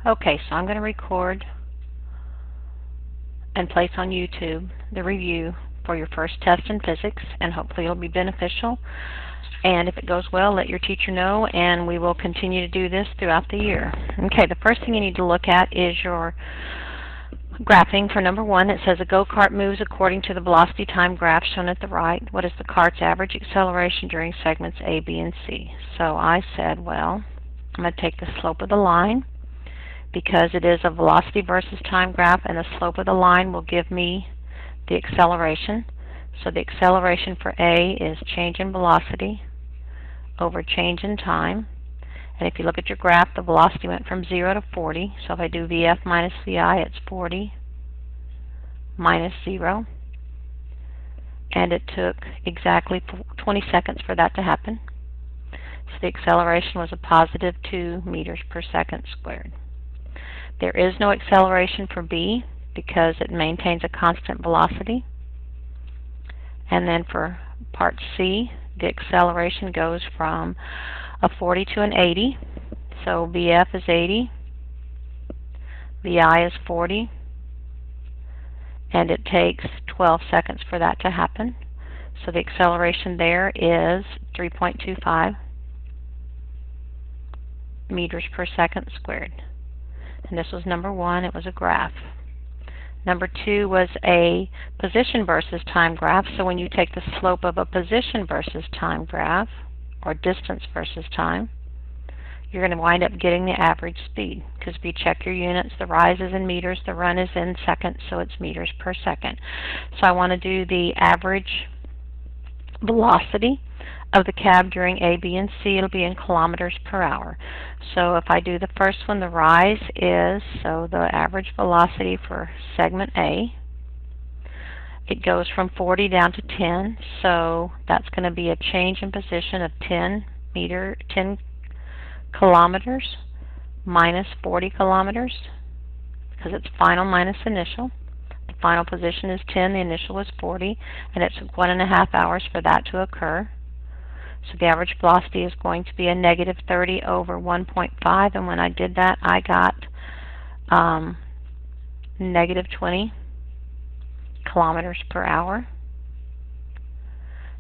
Okay, so I'm going to record and place on YouTube the review for your first test in physics, and hopefully it'll be beneficial. And if it goes well, let your teacher know, and we will continue to do this throughout the year. Okay, the first thing you need to look at is your graphing for number one. It says a go-kart moves according to the velocity time graph shown at the right. What is the kart's average acceleration during segments A, B, and C? So I said, well, I'm going to take the slope of the line, because it is a velocity versus time graph, and the slope of the line will give me the acceleration. So the acceleration for A is change in velocity over change in time. And if you look at your graph, the velocity went from 0 to 40. So if I do VF minus VI, it's 40 minus 0. And it took exactly 20 seconds for that to happen. So the acceleration was a positive 2 meters per second squared. There is no acceleration for B because it maintains a constant velocity. And then for part C, the acceleration goes from a 40 to an 80. So VF is 80, VI is 40, and it takes 12 seconds for that to happen. So the acceleration there is 3.25 meters per second squared. And this was number one, it was a graph. Number two was a position versus time graph. So when you take the slope of a position versus time graph, or distance versus time, you're going to wind up getting the average speed. Because if you check your units, the rise is in meters, the run is in seconds, so it's meters per second. So I want to do the average velocity of the cab during A, B, and C. It'll be in kilometers per hour. So if I do the first one, the rise is, so the average velocity for segment A, it goes from 40 down to 10, so that's going to be a change in position of 10 kilometers minus 40 kilometers, because it's final minus initial. The final position is 10, the initial was 40, and it took 1.5 hours for that to occur. So the average velocity is going to be a negative 30 over 1.5, and when I did that, I got negative 20 kilometers per hour.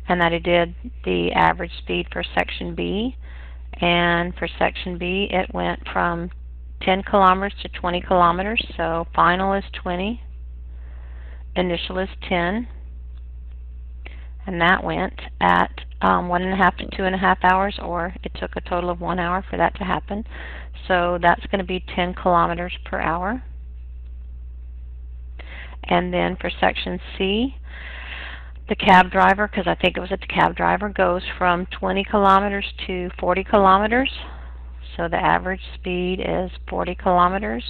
And that I did the average speed for section B. And for section B, it went from 10 kilometers to 20 kilometers. So final is 20, initial is 10. And that went at 1.5 to 2.5 hours, or it took a total of 1 hour for that to happen. So that's going to be 10 kilometers per hour. And then for section C, the cab driver, because I think it was a cab driver, goes from 20 kilometers to 40 kilometers. So the average speed is 40 kilometers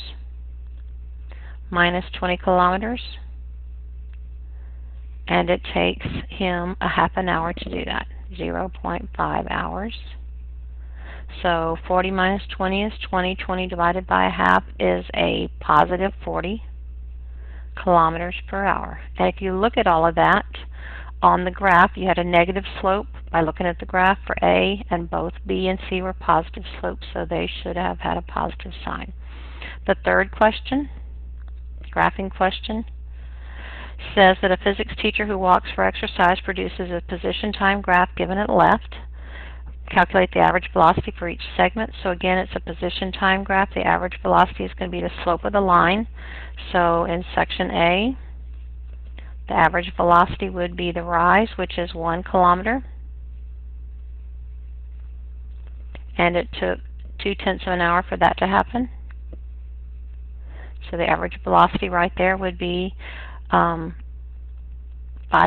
minus 20 kilometers. And it takes him a half an hour to do that, 0.5 hours. So 40 minus 20 is 20. 20 divided by a half is a positive 40 kilometers per hour. And if you look at all of that on the graph, you had a negative slope by looking at the graph for A, and both B and C were positive slopes, so they should have had a positive sign. The third question, graphing question, says that a physics teacher who walks for exercise produces a position time graph given at left. Calculate the average velocity for each segment. So again, it's a position time graph. The average velocity is going to be the slope of the line. So in section A, the average velocity would be the rise, which is 1 kilometer. And it took 0.2 of an hour for that to happen. So the average velocity right there would be 5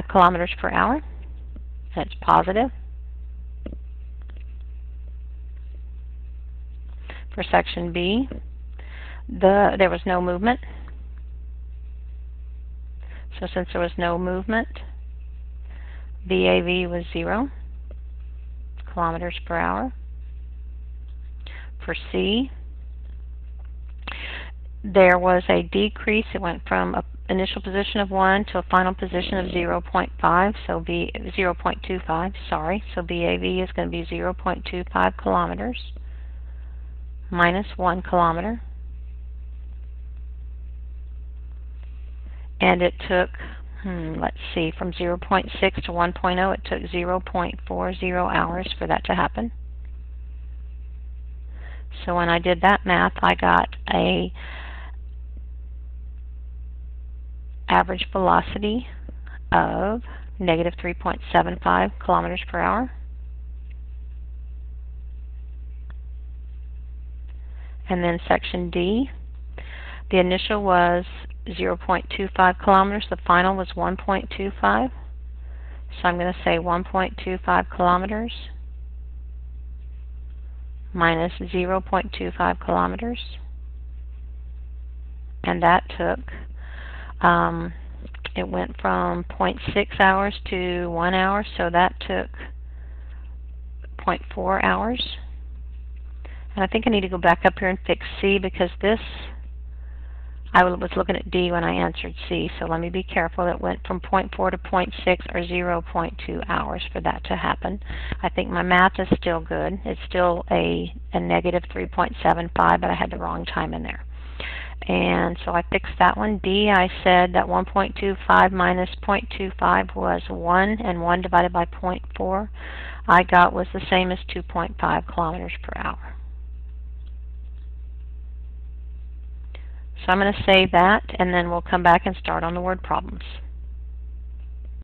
kilometers per hour. That's positive. For section B, there was no movement. So since there was no movement, VAV was 0 kilometers per hour. For C, there was a decrease. It went from an initial position of 1 to a final position of 0.5, so 0.25, sorry. So VAV is going to be 0.25 kilometers minus 1 kilometer. And it took, let's see, from 0.6 to 1.0, it took 0.40 hours for that to happen. So when I did that math, I got a average velocity of negative 3.75 kilometers per hour. And then section D, the initial was 0.25 kilometers, the final was 1.25. So I'm going to say 1.25 kilometers minus 0.25 kilometers. And that took, it went from 0.6 hours to 1 hour, so that took 0.4 hours. And I think I need to go back up here and fix C, because this, I was looking at D when I answered C, so let me be careful. It went from 0.4 to 0.6, or 0.2 hours for that to happen. I think my math is still good. It's still a negative 3.75, but I had the wrong time in there. And so I fixed that one. D, I said that 1.25 minus 0.25 was 1, and 1 divided by 0.4 I got was the same as 2.5 kilometers per hour. So I'm going to save that, and then we'll come back and start on the word problems.